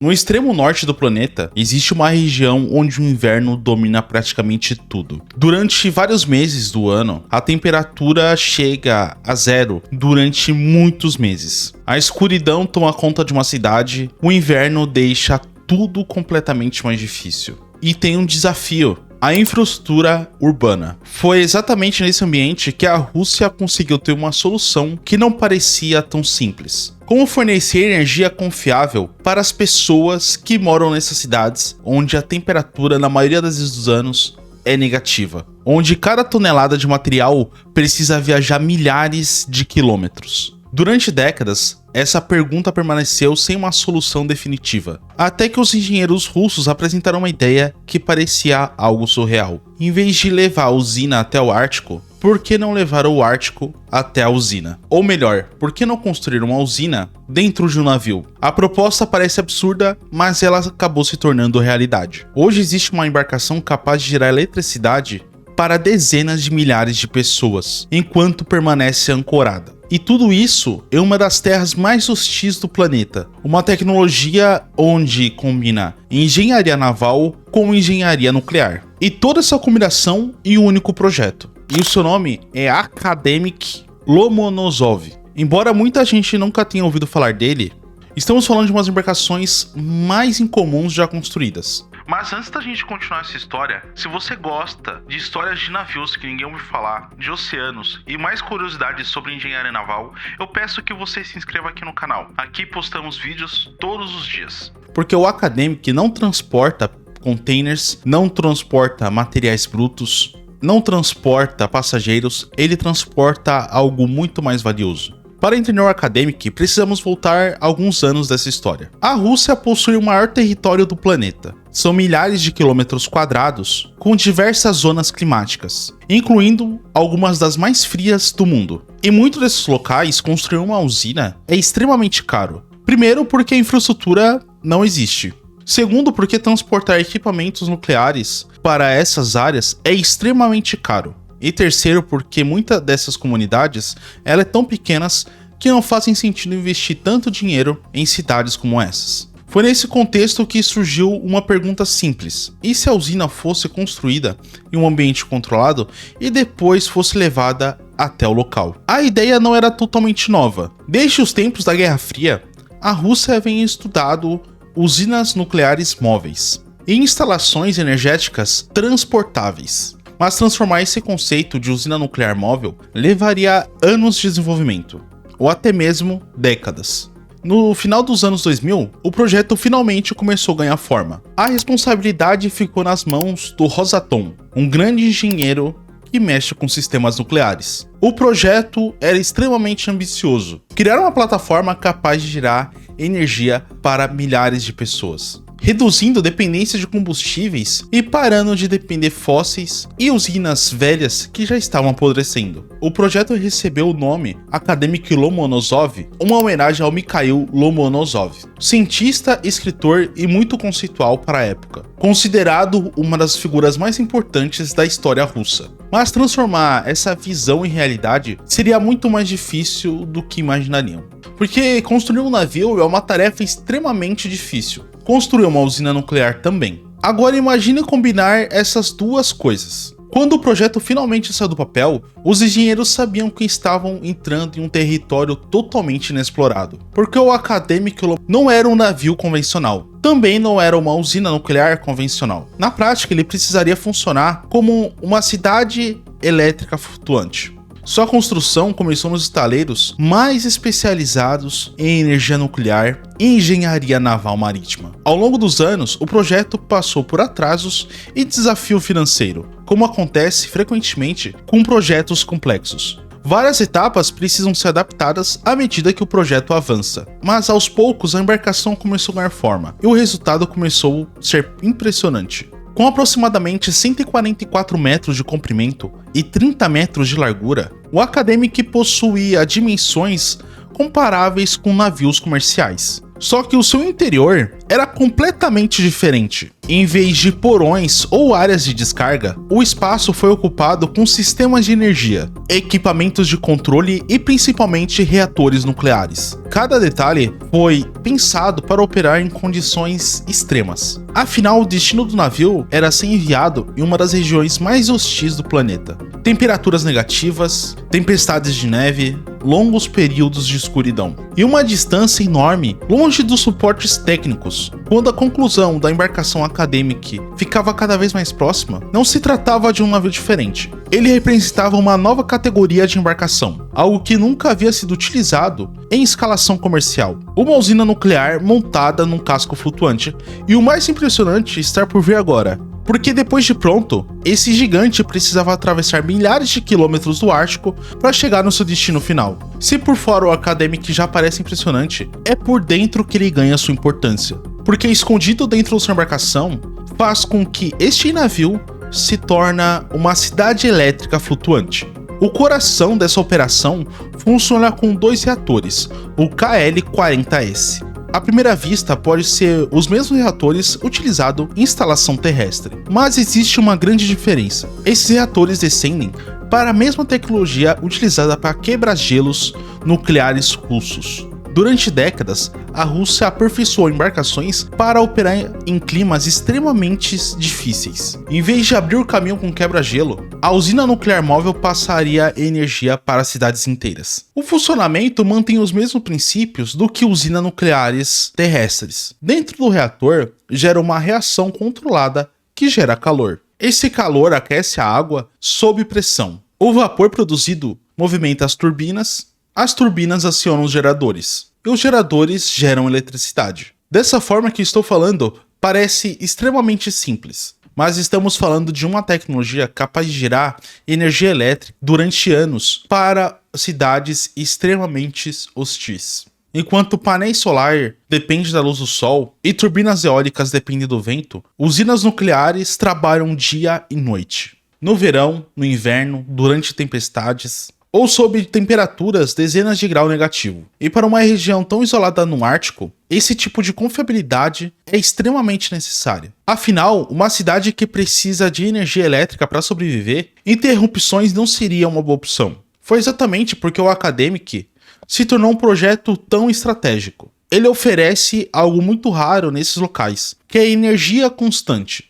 No extremo norte do planeta, existe uma região onde o inverno domina praticamente tudo. Durante vários meses do ano, a temperatura chega a zero durante muitos meses. A escuridão toma conta de uma cidade, o inverno deixa tudo completamente mais difícil. E tem um desafio: a infraestrutura urbana. Foi exatamente nesse ambiente que a Rússia conseguiu ter uma solução que não parecia tão simples. Como fornecer energia confiável para as pessoas que moram nessas cidades, onde a temperatura, na maioria das vezes dos anos, é negativa. Onde cada tonelada de material precisa viajar milhares de quilômetros. Durante décadas, essa pergunta permaneceu sem uma solução definitiva, até que os engenheiros russos apresentaram uma ideia que parecia algo surreal. Em vez de levar a usina até o Ártico, por que não levar o Ártico até a usina? Ou melhor, por que não construir uma usina dentro de um navio? A proposta parece absurda, mas ela acabou se tornando realidade. Hoje existe uma embarcação capaz de gerar eletricidade para dezenas de milhares de pessoas, enquanto permanece ancorada. E tudo isso em uma das terras mais hostis do planeta. Uma tecnologia onde combina engenharia naval com engenharia nuclear. E toda essa combinação em um único projeto. E o seu nome é Akademik Lomonosov. Embora muita gente nunca tenha ouvido falar dele, estamos falando de umas embarcações mais incomuns já construídas. Mas antes da gente continuar essa história, se você gosta de histórias de navios que ninguém ouviu falar, de oceanos e mais curiosidades sobre engenharia naval, eu peço que você se inscreva aqui no canal. Aqui postamos vídeos todos os dias. Porque o Akademik não transporta containers, não transporta materiais brutos, não transporta passageiros, ele transporta algo muito mais valioso. Para entender o Akademik, precisamos voltar alguns anos dessa história. A Rússia possui o maior território do planeta. São milhares de quilômetros quadrados, com diversas zonas climáticas, incluindo algumas das mais frias do mundo. Em muitos desses locais, construir uma usina é extremamente caro. Primeiro, porque a infraestrutura não existe. Segundo, porque transportar equipamentos nucleares para essas áreas é extremamente caro. E terceiro, porque muitas dessas comunidades elas são tão pequenas que não fazem sentido investir tanto dinheiro em cidades como essas. Foi nesse contexto que surgiu uma pergunta simples: e se a usina fosse construída em um ambiente controlado e depois fosse levada até o local? A ideia não era totalmente nova. Desde os tempos da Guerra Fria, a Rússia vem estudando usinas nucleares móveis e instalações energéticas transportáveis. Mas transformar esse conceito de usina nuclear móvel levaria anos de desenvolvimento, ou até mesmo décadas. No final dos anos 2000, o projeto finalmente começou a ganhar forma. A responsabilidade ficou nas mãos do Rosatom, um grande engenheiro que mexe com sistemas nucleares. O projeto era extremamente ambicioso: criar uma plataforma capaz de gerar energia para milhares de pessoas, reduzindo a dependência de combustíveis e parando de depender fósseis e usinas velhas que já estavam apodrecendo. O projeto recebeu o nome Akademik Lomonosov, uma homenagem ao Mikhail Lomonosov, cientista, escritor e muito conceitual para a época, considerado uma das figuras mais importantes da história russa. Mas transformar essa visão em realidade seria muito mais difícil do que imaginariam, porque construir um navio é uma tarefa extremamente difícil. Construir uma usina nuclear também. Agora imagine combinar essas duas coisas. Quando o projeto finalmente saiu do papel, os engenheiros sabiam que estavam entrando em um território totalmente inexplorado, porque o Akademik não era um navio convencional, também não era uma usina nuclear convencional. Na prática, ele precisaria funcionar como uma cidade elétrica flutuante. Sua construção começou nos estaleiros mais especializados em energia nuclear e engenharia naval marítima. Ao longo dos anos, o projeto passou por atrasos e desafio financeiro, como acontece frequentemente com projetos complexos. Várias etapas precisam ser adaptadas à medida que o projeto avança, mas aos poucos a embarcação começou a ganhar forma e o resultado começou a ser impressionante. Com aproximadamente 144 metros de comprimento e 30 metros de largura, o Akademik possuía dimensões comparáveis com navios comerciais. Só que o seu interior era completamente diferente. Em vez de porões ou áreas de descarga, o espaço foi ocupado com sistemas de energia, equipamentos de controle e principalmente reatores nucleares. Cada detalhe foi pensado para operar em condições extremas. Afinal, o destino do navio era ser enviado em uma das regiões mais hostis do planeta. Temperaturas negativas, tempestades de neve, longos períodos de escuridão e uma distância enorme longe dos suportes técnicos. Quando a conclusão da embarcação Academic ficava cada vez mais próxima, não se tratava de um navio diferente. Ele representava uma nova categoria de embarcação, algo que nunca havia sido utilizado em escalação comercial. Uma usina nuclear montada num casco flutuante. E o mais impressionante está por vir agora. Porque depois de pronto, esse gigante precisava atravessar milhares de quilômetros do Ártico para chegar no seu destino final. Se por fora o Academic já parece impressionante, é por dentro que ele ganha sua importância. Porque escondido dentro da sua embarcação, faz com que este navio se torne uma cidade elétrica flutuante. O coração dessa operação funciona com 2 reatores, o KL-40S. À primeira vista, pode ser os mesmos reatores utilizados em instalação terrestre, mas existe uma grande diferença. Esses reatores descendem para a mesma tecnologia utilizada para quebra-gelos nucleares russos. Durante décadas, a Rússia aperfeiçoou embarcações para operar em climas extremamente difíceis. Em vez de abrir o caminho com quebra-gelo, a usina nuclear móvel passaria energia para cidades inteiras. O funcionamento mantém os mesmos princípios do que usinas nucleares terrestres. Dentro do reator, gera uma reação controlada que gera calor. Esse calor aquece a água sob pressão. O vapor produzido movimenta as turbinas acionam os geradores, e os geradores geram eletricidade. Dessa forma que estou falando, parece extremamente simples, mas estamos falando de uma tecnologia capaz de gerar energia elétrica durante anos para cidades extremamente hostis. Enquanto painéis solar depende da luz do sol e turbinas eólicas dependem do vento, usinas nucleares trabalham dia e noite. No verão, no inverno, durante tempestades ou sob temperaturas dezenas de grau negativo. E para uma região tão isolada no Ártico, esse tipo de confiabilidade é extremamente necessária. Afinal, uma cidade que precisa de energia elétrica para sobreviver, interrupções não seria uma boa opção. Foi exatamente porque o Academic se tornou um projeto tão estratégico. Ele oferece algo muito raro nesses locais, que é a energia constante.